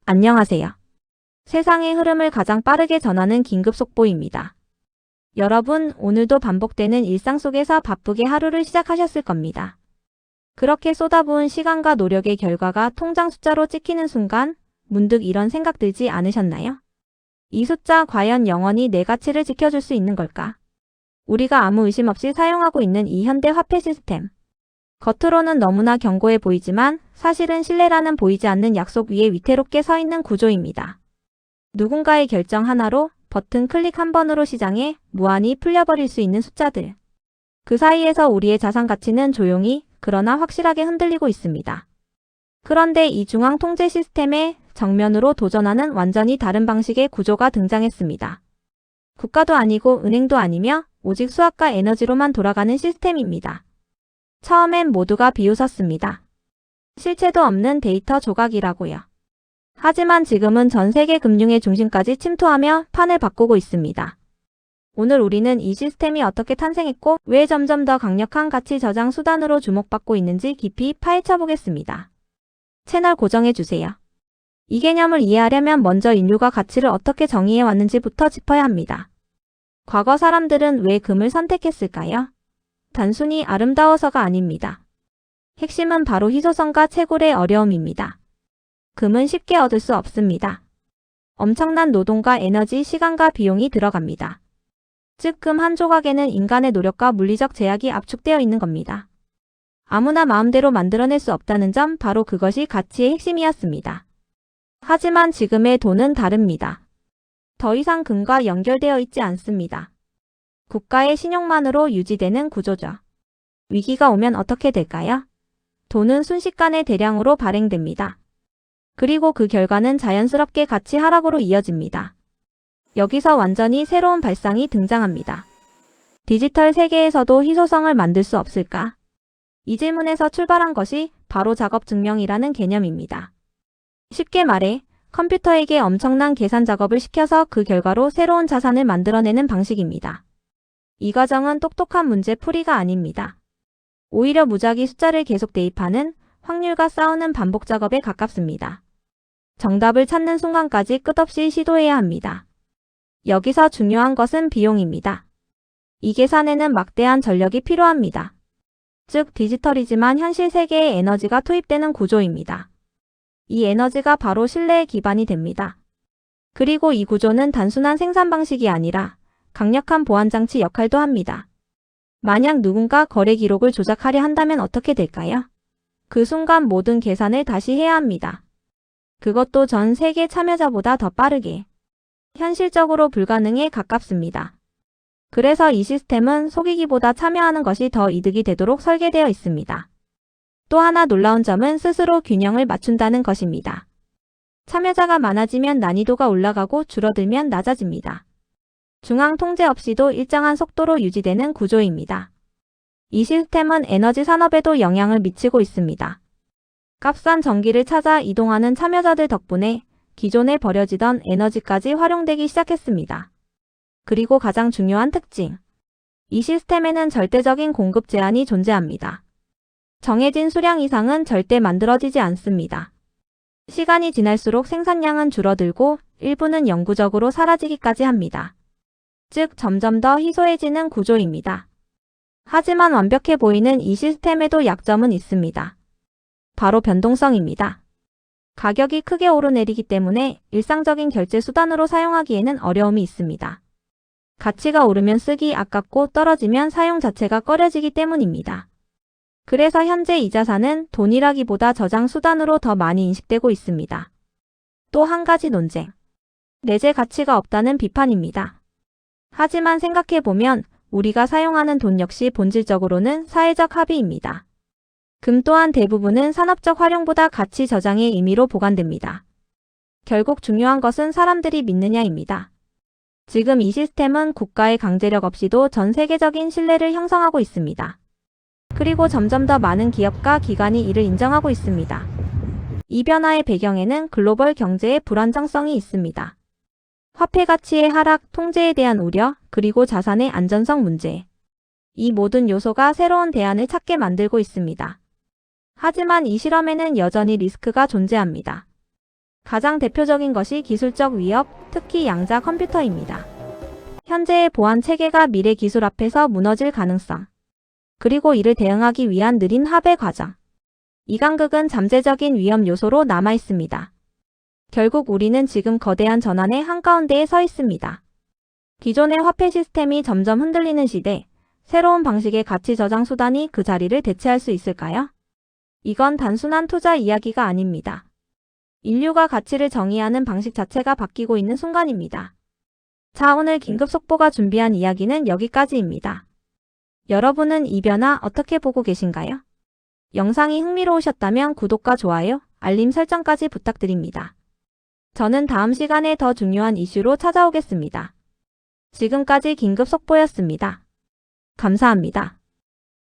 안녕하세요. 세상의 흐름을 가장 빠르게 전하는 긴급 속보입니다. 여러분, 오늘도 반복되는 일상 속에서 바쁘게 하루를 시작하셨을 겁니다. 그렇게 쏟아부은 시간과 노력의 결과가 통장 숫자로 찍히는 순간 문득 이런 생각 들지 않으셨나요? 이 숫자 과연 영원히 내 가치를 지켜줄 수 있는 걸까? 우리가 아무 의심 없이 사용하고 있는 이 현대 화폐 시스템. 겉으로는 너무나 견고해 보이지만 사실은 신뢰라는 보이지 않는 약속 위에 위태롭게 서 있는 구조입니다. 누군가의 결정 하나로, 버튼 클릭 한 번으로 시장에 무한히 풀려버릴 수 있는 숫자들. 그 사이에서 우리의 자산 가치는 조용히 그러나 확실하게 흔들리고 있습니다. 그런데 이 중앙 통제 시스템에 정면으로 도전하는 완전히 다른 방식의 구조가 등장했습니다. 국가도 아니고 은행도 아니며 오직 수학과 에너지로만 돌아가는 시스템입니다. 처음엔 모두가 비웃었습니다. 실체도 없는 데이터 조각이라고요. 하지만 지금은 전 세계 금융의 중심까지 침투하며 판을 바꾸고 있습니다. 오늘 우리는 이 시스템이 어떻게 탄생했고 왜 점점 더 강력한 가치 저장 수단으로 주목받고 있는지 깊이 파헤쳐 보겠습니다. 채널 고정해주세요. 이 개념을 이해하려면 먼저 인류가 가치를 어떻게 정의해 왔는지부터 짚어야 합니다. 과거 사람들은 왜 금을 선택했을까요? 단순히 아름다워서가 아닙니다. 핵심은 바로 희소성과 채굴의 어려움입니다. 금은 쉽게 얻을 수 없습니다. 엄청난 노동과 에너지, 시간과 비용이 들어갑니다. 즉, 금 한 조각에는 인간의 노력과 물리적 제약이 압축되어 있는 겁니다. 아무나 마음대로 만들어낼 수 없다는 점, 바로 그것이 가치의 핵심이었습니다. 하지만 지금의 돈은 다릅니다. 더 이상 금과 연결되어 있지 않습니다. 국가의 신용만으로 유지되는 구조죠. 위기가 오면 어떻게 될까요? 돈은 순식간에 대량으로 발행됩니다. 그리고 그 결과는 자연스럽게 가치 하락으로 이어집니다. 여기서 완전히 새로운 발상이 등장합니다. 디지털 세계에서도 희소성을 만들 수 없을까? 이 질문에서 출발한 것이 바로 작업 증명이라는 개념입니다. 쉽게 말해 컴퓨터에게 엄청난 계산 작업을 시켜서 그 결과로 새로운 자산을 만들어내는 방식입니다. 이 과정은 똑똑한 문제 풀이가 아닙니다. 오히려 무작위 숫자를 계속 대입하는 확률과 싸우는 반복 작업에 가깝습니다. 정답을 찾는 순간까지 끝없이 시도해야 합니다. 여기서 중요한 것은 비용입니다. 이 계산에는 막대한 전력이 필요합니다. 즉, 디지털이지만 현실 세계에 에너지가 투입되는 구조입니다. 이 에너지가 바로 신뢰의 기반이 됩니다. 그리고 이 구조는 단순한 생산 방식이 아니라 강력한 보안장치 역할도 합니다. 만약 누군가 거래 기록을 조작하려 한다면 어떻게 될까요? 그 순간 모든 계산을 다시 해야 합니다. 그것도 전 세계 참여자보다 더 빠르게. 현실적으로 불가능에 가깝습니다. 그래서 이 시스템은 속이기보다 참여하는 것이 더 이득이 되도록 설계되어 있습니다. 또 하나 놀라운 점은 스스로 균형을 맞춘다는 것입니다. 참여자가 많아지면 난이도가 올라가고 줄어들면 낮아집니다. 중앙 통제 없이도 일정한 속도로 유지되는 구조입니다. 이 시스템은 에너지 산업에도 영향을 미치고 있습니다. 값싼 전기를 찾아 이동하는 참여자들 덕분에 기존에 버려지던 에너지까지 활용되기 시작했습니다. 그리고 가장 중요한 특징. 이 시스템에는 절대적인 공급 제한이 존재합니다. 정해진 수량 이상은 절대 만들어지지 않습니다. 시간이 지날수록 생산량은 줄어들고 일부는 영구적으로 사라지기까지 합니다. 즉, 점점 더 희소해지는 구조입니다. 하지만 완벽해 보이는 이 시스템에도 약점은 있습니다. 바로 변동성입니다. 가격이 크게 오르내리기 때문에 일상적인 결제 수단으로 사용하기에는 어려움이 있습니다. 가치가 오르면 쓰기 아깝고 떨어지면 사용 자체가 꺼려지기 때문입니다. 그래서 현재 이 자산은 돈이라기보다 저장 수단으로 더 많이 인식되고 있습니다. 또 한 가지 논쟁. 내재 가치가 없다는 비판입니다. 하지만 생각해보면 우리가 사용하는 돈 역시 본질적으로는 사회적 합의입니다. 금 또한 대부분은 산업적 활용보다 가치 저장의 의미로 보관됩니다. 결국 중요한 것은 사람들이 믿느냐입니다. 지금 이 시스템은 국가의 강제력 없이도 전 세계적인 신뢰를 형성하고 있습니다. 그리고 점점 더 많은 기업과 기관이 이를 인정하고 있습니다. 이 변화의 배경에는 글로벌 경제의 불안정성이 있습니다. 화폐 가치의 하락, 통제에 대한 우려, 그리고 자산의 안전성 문제. 이 모든 요소가 새로운 대안을 찾게 만들고 있습니다. 하지만 이 실험에는 여전히 리스크가 존재합니다. 가장 대표적인 것이 기술적 위협, 특히 양자 컴퓨터입니다. 현재의 보안 체계가 미래 기술 앞에서 무너질 가능성, 그리고 이를 대응하기 위한 느린 합의 과정. 이 간극은 잠재적인 위험 요소로 남아 있습니다. 결국 우리는 지금 거대한 전환의 한가운데에 서 있습니다. 기존의 화폐 시스템이 점점 흔들리는 시대, 새로운 방식의 가치 저장 수단이 그 자리를 대체할 수 있을까요? 이건 단순한 투자 이야기가 아닙니다. 인류가 가치를 정의하는 방식 자체가 바뀌고 있는 순간입니다. 자, 오늘 긴급 속보가 준비한 이야기는 여기까지입니다. 여러분은 이 변화 어떻게 보고 계신가요? 영상이 흥미로우셨다면 구독과 좋아요, 알림 설정까지 부탁드립니다. 저는 다음 시간에 더 중요한 이슈로 찾아오겠습니다. 지금까지 긴급 속보였습니다. 감사합니다.